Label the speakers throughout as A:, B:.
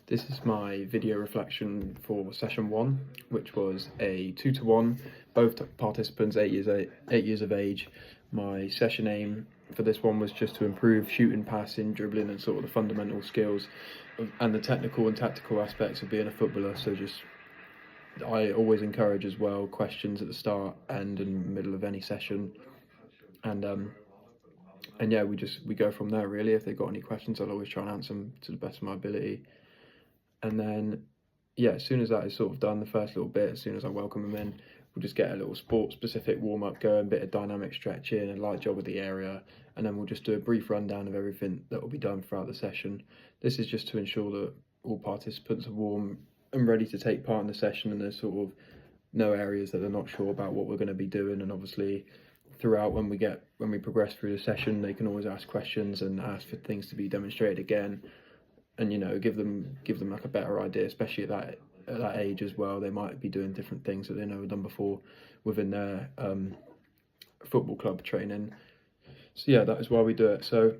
A: This is my video reflection for session 1, which was a 2-to-1, both participants 8 years of age. My session aim for this one was just to improve shooting, passing, dribbling, and sort of the fundamental skills and the technical and tactical aspects of being a footballer. So I always encourage as well questions at the start, end, and middle of any session, and yeah, we go from there really. If they've got any questions, I'll always try and answer them to the best of my ability. And then, yeah, as soon as that is sort of done, the first little bit, as soon as I welcome them in, we'll just get a little sport-specific warm-up going, bit of dynamic stretching, a light jog of the area, and then we'll just do a brief rundown of everything that will be done throughout the session. This is just to ensure that all participants are warm and ready to take part in the session, and there's sort of no areas that they're not sure about what we're going to be doing. And obviously, throughout, when we progress through the session, they can always ask questions and ask for things to be demonstrated again. And give them like a better idea, especially at that age as well. They might be doing different things that they never done before within their football club training. So yeah, that is why we do it. So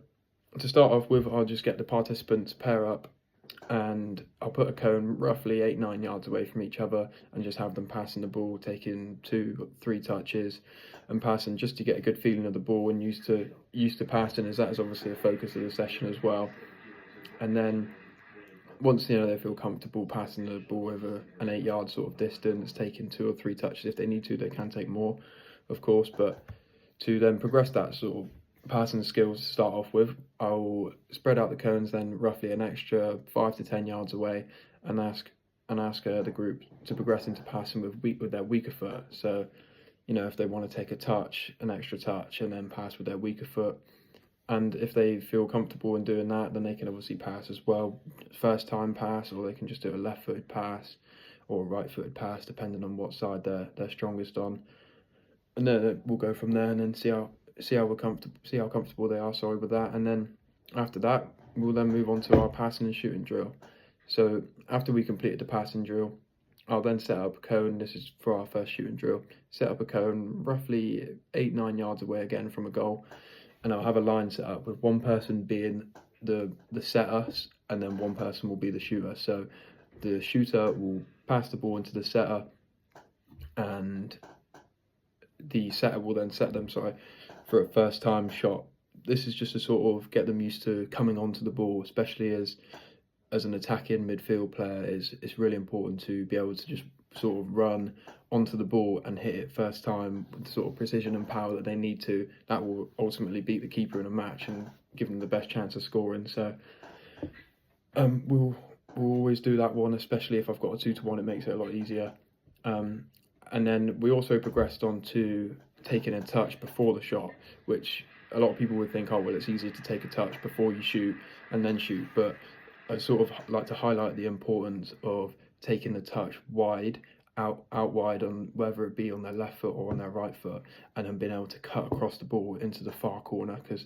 A: to start off with, I'll just get the participants pair up, and I'll put a cone roughly 8-9 yards away from each other, and just have them passing the ball, taking 2-3 touches and passing, just to get a good feeling of the ball and used to passing, as that is obviously a focus of the session as well. And then once they feel comfortable passing the ball over an 8-yard sort of distance, taking 2 or 3 touches if they need to, they can take more, of course. But to then progress that sort of passing skills to start off with, I'll spread out the cones then roughly an extra 5 to 10 yards away, and ask the group to progress into passing with their weaker foot. So if they want to take a touch, an extra touch, and then pass with their weaker foot. And if they feel comfortable in doing that, then they can obviously pass as well. First time pass, or they can just do a left-footed pass or a right-footed pass, depending on what side they're strongest on. And then we'll go from there, and then see how comfortable they are. With that. And then after that, we'll then move on to our passing and shooting drill. So after we completed the passing drill, I'll then set up a cone. This is for our first shooting drill. Set up a cone roughly 8-9 yards away again from a goal. And I'll have a line set up with one person being the setter, and then one person will be the shooter. So the shooter will pass the ball into the setter, and the setter will then set them for a first time shot. This is just to sort of get them used to coming onto the ball, especially as an attacking midfield player. It's really important to be able to just sort of run onto the ball and hit it first time with the sort of precision and power that they need to. That will ultimately beat the keeper in a match and give them the best chance of scoring. So we'll always do that one, especially if I've got a 2-to-1. It makes it a lot easier. And then we also progressed on to taking a touch before the shot, which a lot of people would think, oh well, it's easier to take a touch before you shoot and then shoot. But I sort of like to highlight the importance of taking the touch out wide, on whether it be on their left foot or on their right foot, and then being able to cut across the ball into the far corner. Because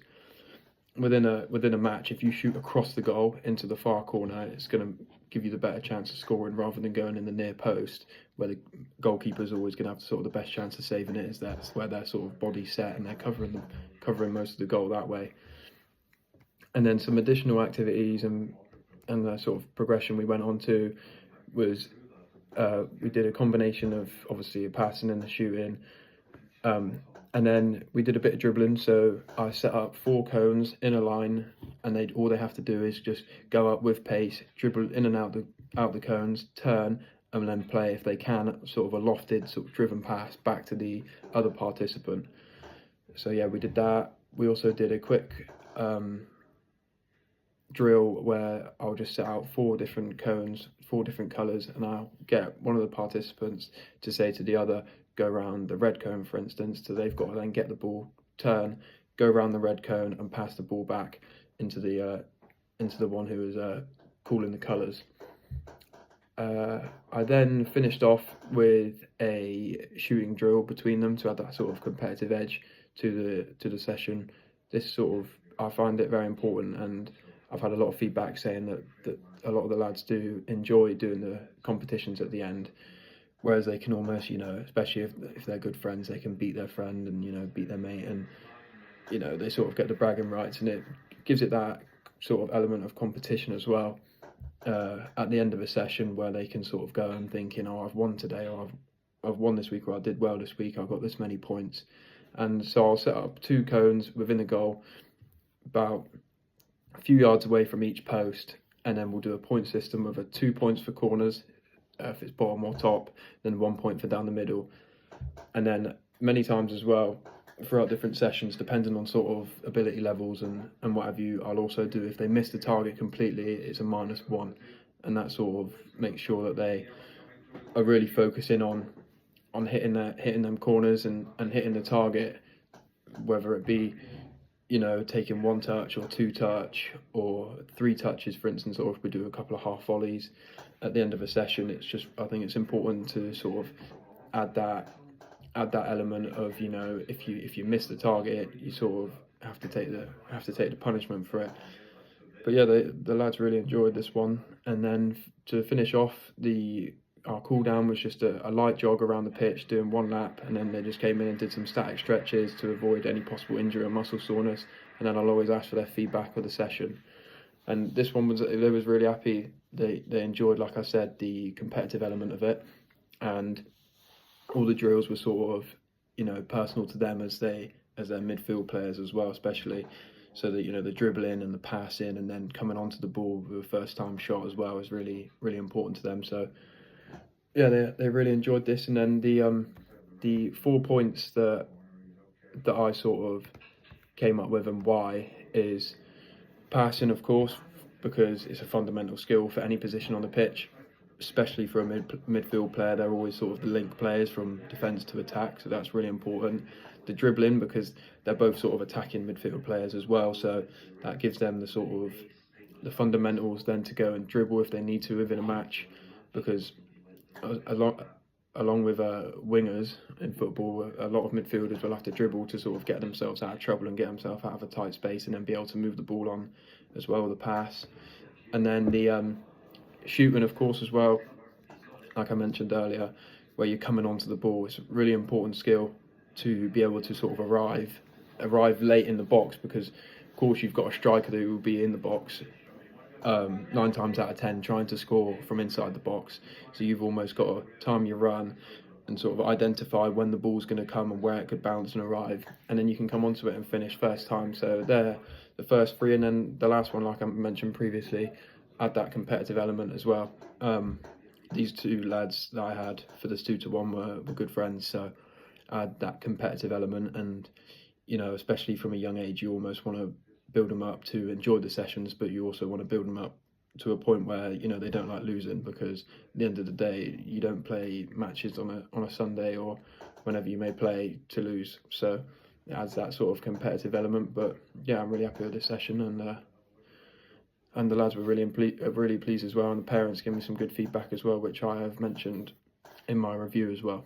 A: within a match, if you shoot across the goal into the far corner, it's going to give you the better chance of scoring, rather than going in the near post, where the goalkeeper is always going to have sort of the best chance of saving it. That's where their sort of body set, and they're covering most of the goal that way. And then some additional activities and the sort of progression we went on to was we did a combination of obviously a passing and a shooting, and then we did a bit of dribbling. So I set up 4 cones in a line, and all they have to do is just go up with pace, dribble in and out the cones, turn, and then play, if they can, sort of a lofted sort of driven pass back to the other participant. So yeah, we did that. We also did a quick drill where I'll just set out 4 different cones, 4 different colours, and I'll get one of the participants to say to the other, go around the red cone, for instance. So they've got to then get the ball, turn, go around the red cone, and pass the ball back into the one who is calling the colours. I then finished off with a shooting drill between them to add that sort of competitive edge to the session. This sort of, I find it very important, and I've had a lot of feedback saying that a lot of the lads do enjoy doing the competitions at the end, whereas they can almost, especially if they're good friends, they can beat their friend and, beat their mate, and, they sort of get the bragging rights, and it gives it that sort of element of competition as well. at the end of a session where they can sort of go and thinking, oh, I've won today, or I've won this week, or I did well this week, I got this many points. And so I'll set up 2 cones within the goal, about a few yards away from each post, and then we'll do a point system of 2 points for corners, if it's bottom or top, then 1 point for down the middle. And then many times as well, throughout different sessions, depending on sort of ability levels and what have you, I'll also do, if they miss the target completely, it's a -1, and that sort of makes sure that they are really focusing on hitting them corners and hitting the target, whether it be, you know, taking 1 touch or 2 touch or 3 touches, for instance, or if we do a couple of half volleys at the end of a session. It's just, I think it's important to sort of add that element of, you know, if you miss the target, you sort of have to take the punishment for it. But yeah, the lads really enjoyed this one. And then to finish off, our cool down was just a light jog around the pitch, doing 1 lap, and then they just came in and did some static stretches to avoid any possible injury or muscle soreness. And then I'll always ask for their feedback of the session. And this one they was really happy. They enjoyed, like I said, the competitive element of it, and all the drills were sort of, you know, personal to them as their midfield players as well, especially. So that, you know, the dribbling and the passing and then coming onto the ball with a first time shot as well is really, really important to them. So yeah, they really enjoyed this. And then the 4 points that I sort of came up with and why is passing, of course, because it's a fundamental skill for any position on the pitch, especially for a midfield player. They're always sort of the link players from defence to attack, so that's really important. The dribbling, because they're both sort of attacking midfield players as well, so that gives them the sort of the fundamentals then to go and dribble if they need to within a match, because along with wingers in football, a lot of midfielders will have to dribble to sort of get themselves out of trouble and get themselves out of a tight space, and then be able to move the ball on as well, the pass. And then the shooting, of course, as well, like I mentioned earlier, where you're coming onto the ball. It's a really important skill to be able to sort of arrive late in the box, because of course you've got a striker who will be in the box 9 times out of 10 trying to score from inside the box, so you've almost got to time your run and sort of identify when the ball's going to come and where it could bounce and arrive, and then you can come onto it and finish first time. So they're the first 3, and then the last one, like I mentioned previously, add that competitive element as well. These 2 lads that I had for this 2-to-1 were good friends, so add that competitive element. And, you know, especially from a young age, you almost want to build them up to enjoy the sessions, but you also want to build them up to a point where, you know, they don't like losing, because at the end of the day, you don't play matches on a Sunday or whenever you may play to lose. So it adds that sort of competitive element. But yeah, I'm really happy with this session, and the lads were really pleased as well, and the parents gave me some good feedback as well, which I have mentioned in my review as well.